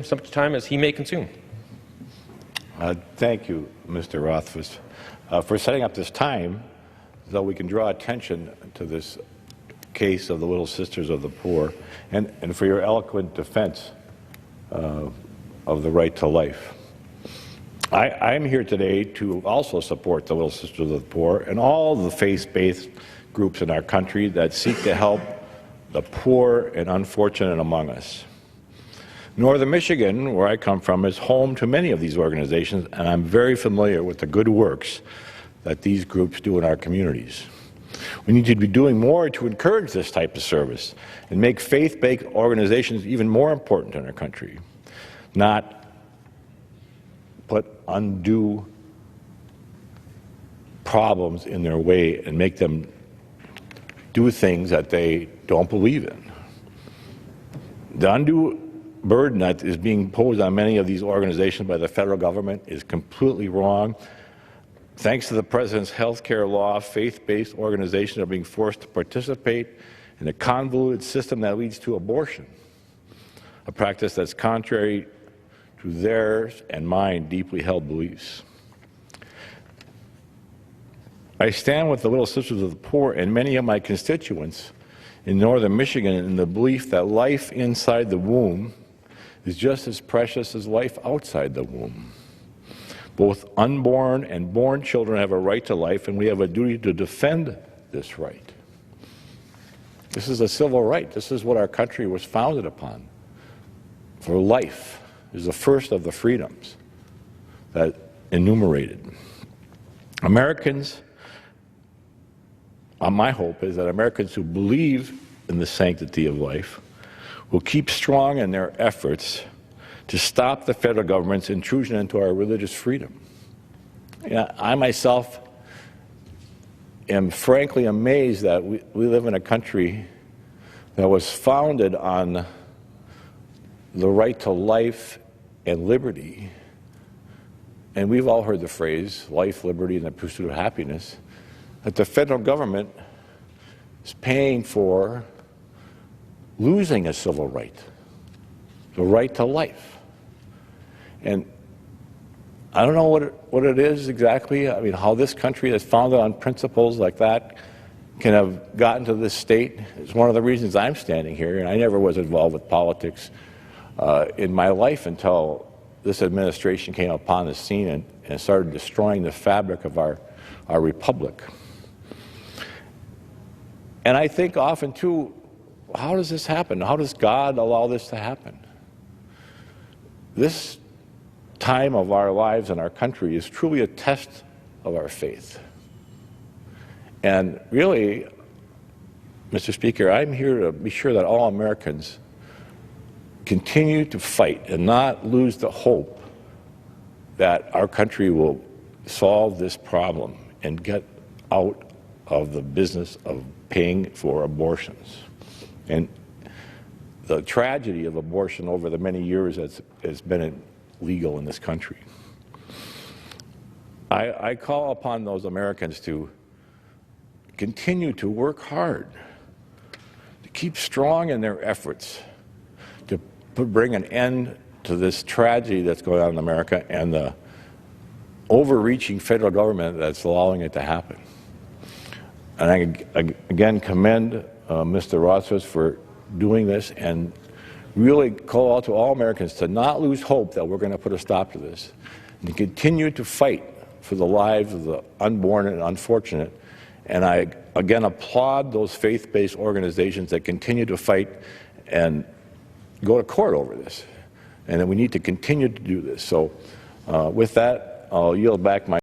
such time as he may consume. Thank you, Mr. Rothfuss, for setting up this time so we can draw attention to this case of the Little Sisters of the Poor and for your eloquent defense of the right to life. I'm here today to also support the Little Sisters of the Poor and all the faith-based groups in our country that seek to help the poor and unfortunate among us. Northern Michigan, where I come from, is home to many of these organizations, and I'm very familiar with the good works that these groups do in our communities. We need to be doing more to encourage this type of service and make faith-based organizations even more important in our country, not put undue problems in their way and make them do things that they don't believe in. The undue burden that is being imposed on many of these organizations by the federal government is completely wrong. Thanks to the President's health care law, faith-based organizations are being forced to participate in a convoluted system that leads to abortion, a practice that's contrary to theirs and mine deeply held beliefs. I stand with the Little Sisters of the Poor and many of my constituents in Northern Michigan in the belief that life inside the womb is just as precious as life outside the womb. Both unborn and born children have a right to life, and we have a duty to defend this right. This is a civil right. This is what our country was founded upon. For life is the first of the freedoms that enumerated. Americans, my hope is that Americans who believe in the sanctity of life will keep strong in their efforts to stop the federal government's intrusion into our religious freedom. I myself am frankly amazed that we live in a country that was founded on the right to life and liberty. And we've all heard the phrase, life, liberty, and the pursuit of happiness, that the federal government is paying for losing a civil right, the right to life. And I don't know what it is exactly. I mean, how this country that's founded on principles like that can have gotten to this state is one of the reasons I'm standing here. And I never was involved with politics in my life until this administration came upon the scene and started destroying the fabric of our republic. And I think often, too, how does this happen? How does God allow this to happen? This time of our lives in our country is truly a test of our faith. And really, Mr. Speaker, I'm here to be sure that all Americans continue to fight and not lose the hope that our country will solve this problem and get out of the business of paying for abortions. And the tragedy of abortion over the many years has been legal in this country. I call upon those Americans to continue to work hard, to keep strong in their efforts to bring an end to this tragedy that's going on in America and the overreaching federal government that's allowing it to happen. And I again commend Mr. Rothfuss for doing this and really call out to all Americans to not lose hope that we're going to put a stop to this and to continue to fight for the lives of the unborn and unfortunate. And I again applaud those faith-based organizations that continue to fight and go to court over this. And that we need to continue to do this. So with that, I'll yield back my